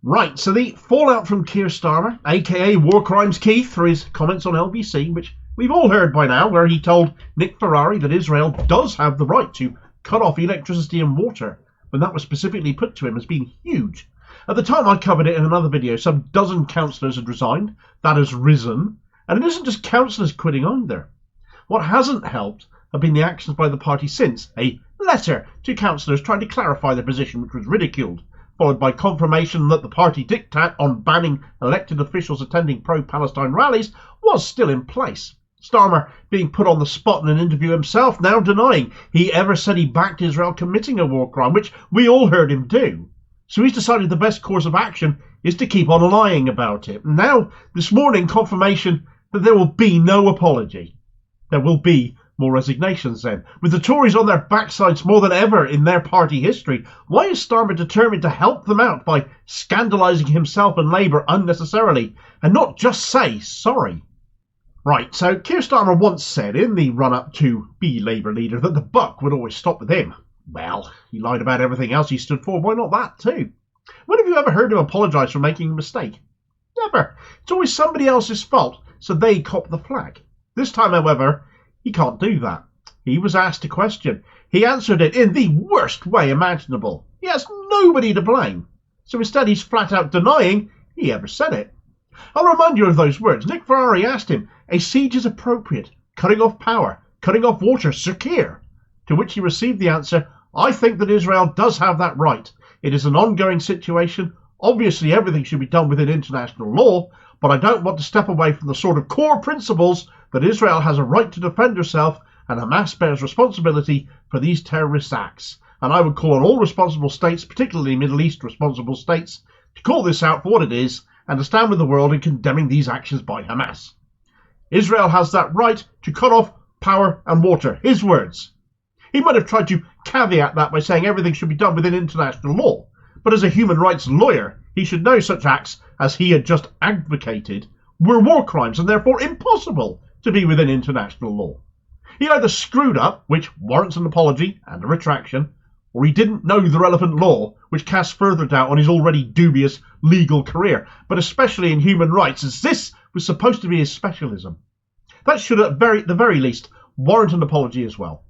Right, so the fallout from Keir Starmer, aka War Crimes Keith, for his comments on LBC, which we've all heard by now, where he told Nick Ferrari that Israel does have the right to cut off electricity and water, when that was specifically put to him, has been huge. At the time I covered it in another video, some dozen councillors had resigned, that has risen, and it isn't just councillors quitting either. What hasn't helped have been the actions by the party since, a letter to councillors trying to clarify their position, which was ridiculed, followed by confirmation that the party diktat on banning elected officials attending pro-Palestine rallies was still in place. Starmer being put on the spot in an interview himself, now denying he ever said he backed Israel committing a war crime, which we all heard him do. So he's decided the best course of action is to keep on lying about it. And now, this morning, confirmation that there will be no apology. There will be more resignations then. With the Tories on their backsides more than ever in their party history, why is Starmer determined to help them out by scandalising himself and Labour unnecessarily and not just say sorry? Right, so Keir Starmer once said in the run-up to be Labour leader that the buck would always stop with him. Well, he lied about everything else he stood for, why not that too? When have you ever heard him apologise for making a mistake? Never. It's always somebody else's fault, so they cop the flak. This time, however, he can't do that. He was asked a question. He answered it in the worst way imaginable. He has nobody to blame. So instead he's flat out denying he ever said it. I'll remind you of those words. Nick Ferrari asked him, "A siege is appropriate. Cutting off power, cutting off water, Sir Keir." To which he received the answer, "I think that Israel does have that right. It is an ongoing situation. Obviously everything should be done within international law, but I don't want to step away from the sort of core principles that Israel has a right to defend herself and Hamas bears responsibility for these terrorist acts. And I would call on all responsible states, particularly Middle East responsible states, to call this out for what it is and to stand with the world in condemning these actions by Hamas. Israel has that right to cut off power and water." His words. He might have tried to caveat that by saying everything should be done within international law, but as a human rights lawyer, he should know such acts as he had just advocated were war crimes and therefore impossible to be within international law. He either screwed up, which warrants an apology and a retraction, or he didn't know the relevant law, which casts further doubt on his already dubious legal career, but especially in human rights, as this was supposed to be his specialism. That should at the very least warrant an apology as well.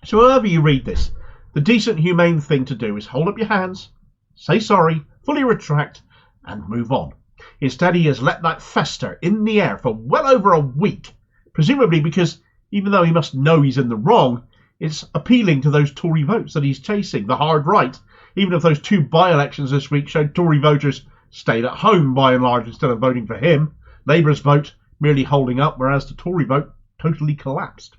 So however you read this, the decent, humane thing to do is hold up your hands, say sorry, fully retract, and move on. Instead, he has let that fester in the air for well over a week, presumably because, even though he must know he's in the wrong, it's appealing to those Tory votes that he's chasing, the hard right, even if those two by-elections this week showed Tory voters stayed at home by and large instead of voting for him, Labour's vote merely holding up, whereas the Tory vote totally collapsed.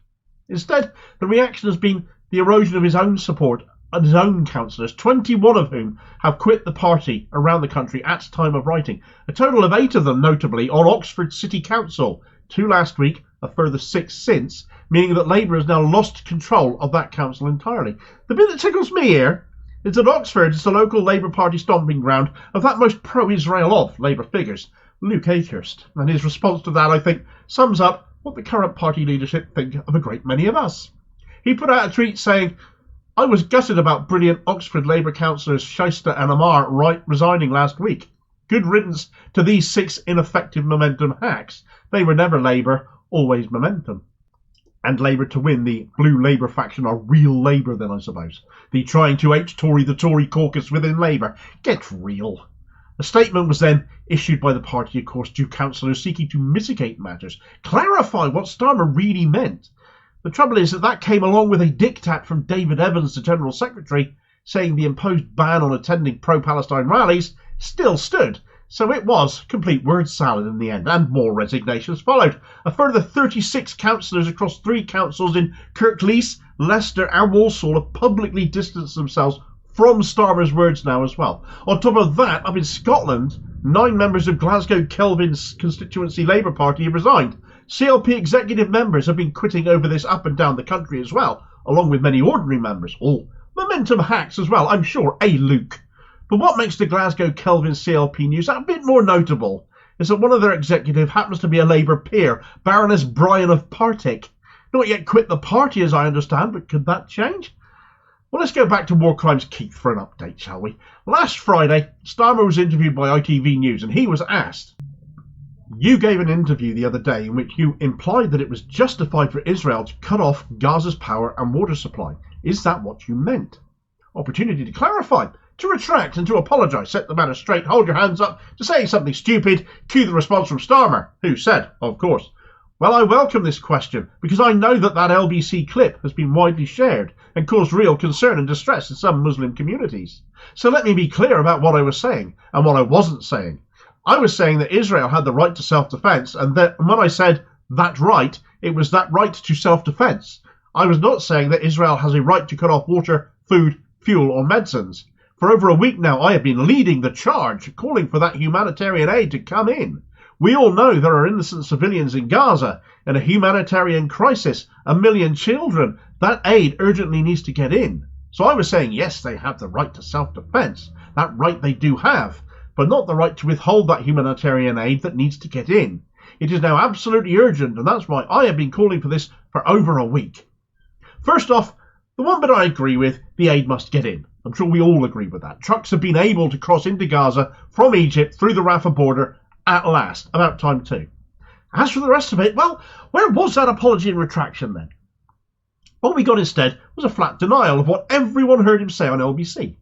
Instead, the reaction has been the erosion of his own support and his own councillors, 21 of whom have quit the party around the country at time of writing. A total of 8 of them, notably, on Oxford City Council, 2 last week, a further 6 since, meaning that Labour has now lost control of that council entirely. The bit that tickles me here is that Oxford is the local Labour Party stomping ground of that most pro-Israel of Labour figures, Luke Akehurst, and his response to that, I think, sums up what the current party leadership think of a great many of us. He put out a tweet saying, "I was gutted about brilliant Oxford Labour councillors Shyster and Amar resigning last week. Good riddance to these 6 ineffective momentum hacks. They were never Labour, always momentum." And Labour to win, the Blue Labour faction are real Labour then, I suppose. The trying to H-Tory the Tory caucus within Labour. Get real. A statement was then issued by the party, of course, to councillors seeking to mitigate matters, clarify what Starmer really meant. The trouble is that came along with a diktat from David Evans, the General Secretary, saying the imposed ban on attending pro-Palestine rallies still stood. So it was complete word salad in the end, and more resignations followed. A further 36 councillors across 3 councils in Kirklees, Leicester and Walsall have publicly distanced themselves from Starmer's words now as well. On top of that, up in Scotland, 9 members of Glasgow Kelvin's constituency Labour Party have resigned. CLP executive members have been quitting over this up and down the country as well, along with many ordinary members. All momentum hacks as well, I'm sure, Luke. But what makes the Glasgow Kelvin CLP news a bit more notable is that one of their executive happens to be a Labour peer, Baroness Bryan of Partick. Not yet quit the party as I understand, but could that change? Well, let's go back to War Crimes Keith for an update, shall we? Last Friday, Starmer was interviewed by ITV News and he was asked, "You gave an interview the other day in which you implied that it was justified for Israel to cut off Gaza's power and water supply. Is that what you meant?" Opportunity to clarify, to retract and to apologise, set the matter straight, hold your hands up to saying something stupid. Cue the response from Starmer, who said, of course, "Well, I welcome this question because I know that LBC clip has been widely shared and caused real concern and distress in some Muslim communities. So let me be clear about what I was saying and what I wasn't saying. I was saying that Israel had the right to self-defence, and that when I said that right, it was that right to self-defence. I was not saying that Israel has a right to cut off water, food, fuel or medicines. For over a week now I have been leading the charge, calling for that humanitarian aid to come in. We all know there are innocent civilians in Gaza, in a humanitarian crisis, 1 million children. That aid urgently needs to get in. So I was saying, yes, they have the right to self-defence. That right they do have, but not the right to withhold that humanitarian aid that needs to get in. It is now absolutely urgent, and that's why I have been calling for this for over a week." First off, the one bit I agree with, the aid must get in. I'm sure we all agree with that. Trucks have been able to cross into Gaza from Egypt through the Rafah border at last. About time too. As for the rest of it, well, where was that apology and retraction then? What we got instead was a flat denial of what everyone heard him say on LBC.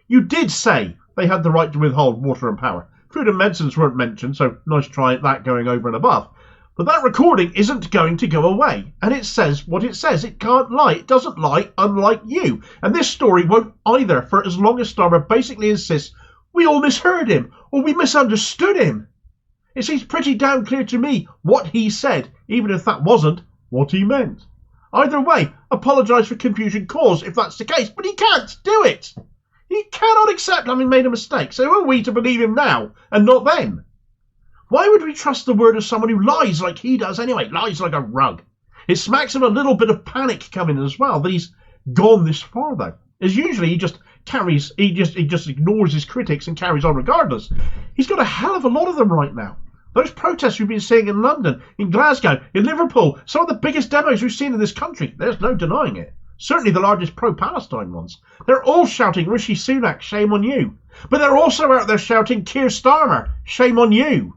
You did say they had the right to withhold water and power. Food and medicines weren't mentioned, so nice try at that going over and above. But that recording isn't going to go away, and it says what it says. It can't lie. It doesn't lie, unlike you. And this story won't either, for as long as Starmer basically insists we all misheard him, or we misunderstood him. It seems pretty damn clear to me what he said, even if that wasn't what he meant. Either way, apologise for confusion caused if that's the case, but he can't do it. He cannot accept having made a mistake, so who are we to believe him now and not then? Why would we trust the word of someone who lies like he does anyway, lies like a rug? It smacks of a little bit of panic coming as well that he's gone this far though. As usually he just ignores his critics and carries on regardless. He's got a hell of a lot of them right now. Those protests we've been seeing in London, in Glasgow, in Liverpool, some of the biggest demos we've seen in this country, there's no denying it. Certainly the largest pro-Palestine ones. They're all shouting Rishi Sunak, shame on you. But they're also out there shouting Keir Starmer, shame on you.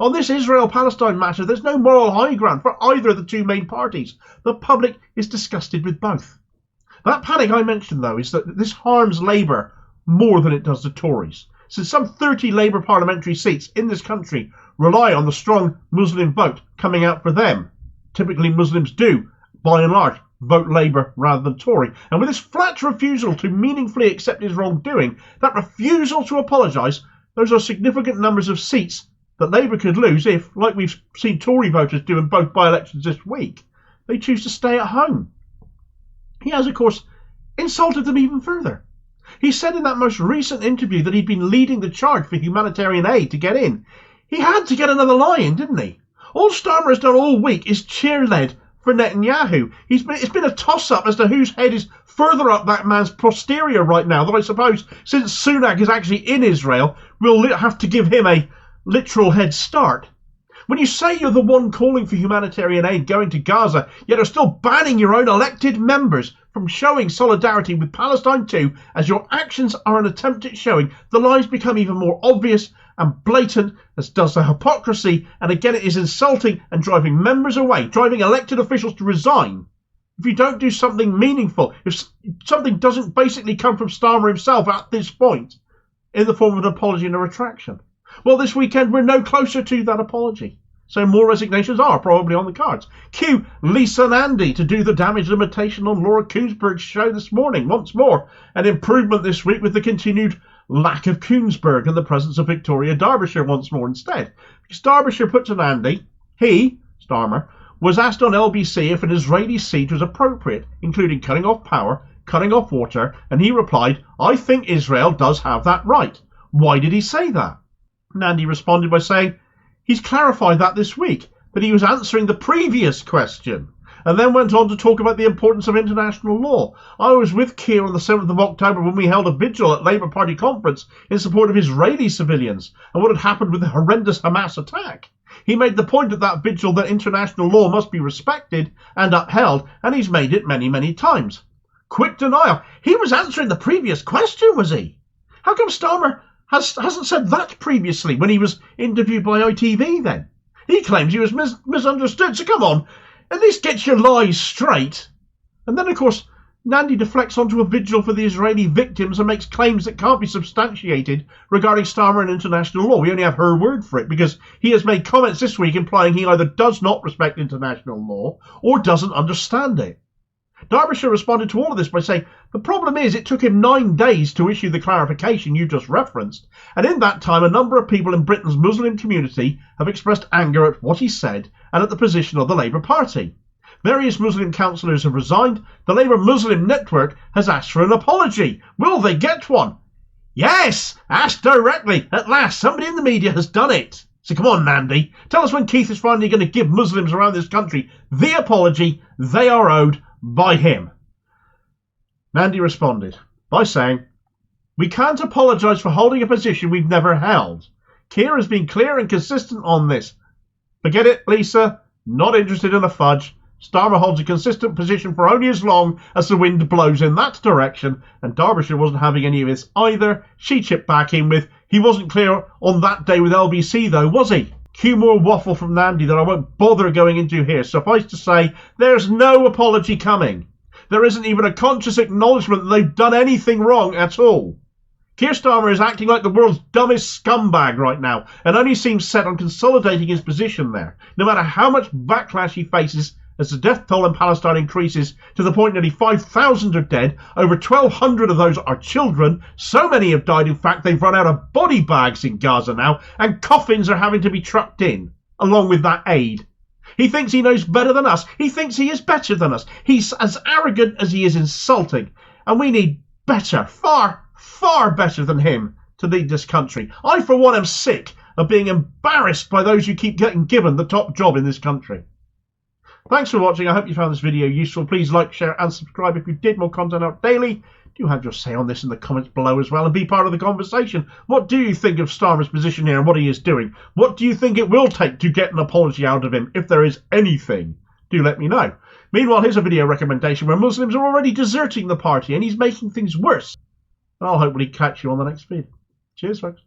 On this Israel-Palestine matter, there's no moral high ground for either of the two main parties. The public is disgusted with both. That panic I mentioned, though, is that this harms Labour more than it does the Tories, since some 30 Labour parliamentary seats in this country rely on the strong Muslim vote coming out for them. Typically Muslims do, by and large, vote Labour rather than Tory. And with this flat refusal to meaningfully accept his wrongdoing, that refusal to apologise, those are significant numbers of seats that Labour could lose if, like we've seen Tory voters do in both by-elections this week, they choose to stay at home. He has, of course, insulted them even further. He said in that most recent interview that he'd been leading the charge for humanitarian aid to get in. He had to get another lie in, didn't he? All Starmer has done all week is cheer-led for Netanyahu. It's been a toss-up as to whose head is further up that man's posterior right now, that I suppose, since Sunak is actually in Israel, we'll have to give him a literal head start. When you say you're the one calling for humanitarian aid going to Gaza, yet are still banning your own elected members from showing solidarity with Palestine too, as your actions are an attempt at showing, the lies become even more obvious and blatant, as does the hypocrisy, and again it is insulting and driving members away, driving elected officials to resign. If you don't do something meaningful, if something doesn't basically come from Starmer himself at this point, in the form of an apology and a retraction, well, this weekend we're no closer to that apology. So more resignations are probably on the cards. Cue Lisa and Andy to do the damage limitation on Laura Kuenssberg's show this morning. Once more, an improvement this week with the continued lack of Kuenssberg and the presence of Victoria Derbyshire once more instead. Because Derbyshire put to Andy, he, Starmer, was asked on LBC if an Israeli siege was appropriate, including cutting off power, cutting off water, and he replied, "I think Israel does have that right." Why did he say that? Andy responded by saying he's clarified that this week, that he was answering the previous question, and then went on to talk about the importance of international law. I was with Keir on the 7th of October when we held a vigil at Labour Party conference in support of Israeli civilians and what had happened with the horrendous Hamas attack. He made the point at that vigil that international law must be respected and upheld, and he's made it many, many times. quick denial. He was answering the previous question, was he? How come Starmer hasn't said that previously when he was interviewed by ITV then? He claims he was misunderstood, so come on, at least get your lies straight. And then, of course, Nandy deflects onto a vigil for the Israeli victims and makes claims that can't be substantiated regarding Starmer and international law. We only have her word for it because he has made comments this week implying he either does not respect international law or doesn't understand it. Derbyshire responded to all of this by saying, the problem is it took him 9 days to issue the clarification you just referenced, and in that time a number of people in Britain's Muslim community have expressed anger at what he said and at the position of the Labour Party. Various Muslim councillors have resigned. The Labour Muslim Network has asked for an apology. Will they get one? Yes! Ask directly. At last, somebody in the media has done it. So come on, Nandy. Tell us when Keith is finally going to give Muslims around this country the apology they are owed by him. Nandy responded by saying, we can't apologise for holding a position we've never held. Keir has been clear and consistent on this. Forget it, Lisa. Not interested in a fudge. Starmer holds a consistent position for only as long as the wind blows in that direction, and Derbyshire wasn't having any of this either. She chipped back in with, he wasn't clear on that day with LBC though, was he? Cue more waffle from Nandy that I won't bother going into here. Suffice to say, there's no apology coming. There isn't even a conscious acknowledgement that they've done anything wrong at all. Keir Starmer is acting like the world's dumbest scumbag right now, and only seems set on consolidating his position there, no matter how much backlash he faces as the death toll in Palestine increases to the point nearly 5,000 are dead, over 1,200 of those are children, so many have died in fact they've run out of body bags in Gaza now, and coffins are having to be trucked in, along with that aid. He thinks he knows better than us, he thinks he is better than us, he's as arrogant as he is insulting, and we need better, far, far better than him to lead this country. I for one am sick of being embarrassed by those who keep getting given the top job in this country. Thanks for watching. I hope you found this video useful. Please like, share and subscribe if you did. More content out daily. Do have your say on this in the comments below as well and be part of the conversation. What do you think of Starmer's position here and what he is doing? What do you think it will take to get an apology out of him, if there is anything? Do let me know. Meanwhile, here's a video recommendation where Muslims are already deserting the party and he's making things worse. I'll hopefully catch you on the next vid. Cheers, folks.